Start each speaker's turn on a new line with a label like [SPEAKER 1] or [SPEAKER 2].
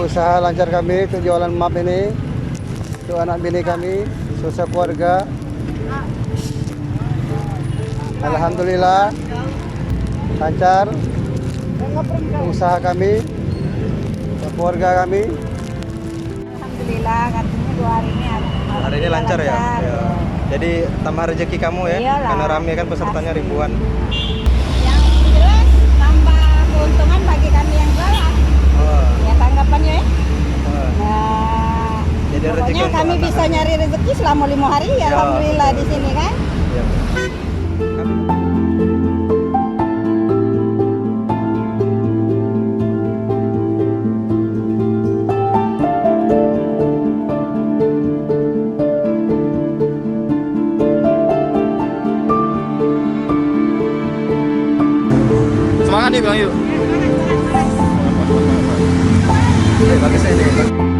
[SPEAKER 1] Usaha lancar kami untuk jualan map ini untuk anak bini kami, sosial keluarga. Alhamdulillah lancar usaha kami, keluarga kami.
[SPEAKER 2] Alhamdulillah katanya 2 hari ini
[SPEAKER 3] hari ini lancar ya? Ya. Jadi tambah rezeki kamu ya?
[SPEAKER 2] Iyalah.
[SPEAKER 3] Karena rame kan pesertanya ribuan.
[SPEAKER 2] Yang jelas tambah keuntungan bagi kami yang jualan. Ya tanggapannya ya. Nah,
[SPEAKER 3] jadi
[SPEAKER 2] pokoknya kami bisa nyari rezeki selama 5 hari ya, alhamdulillah di sini kan.
[SPEAKER 3] Ya.
[SPEAKER 4] Semangat nih bilang yuk.
[SPEAKER 3] Bagus ini.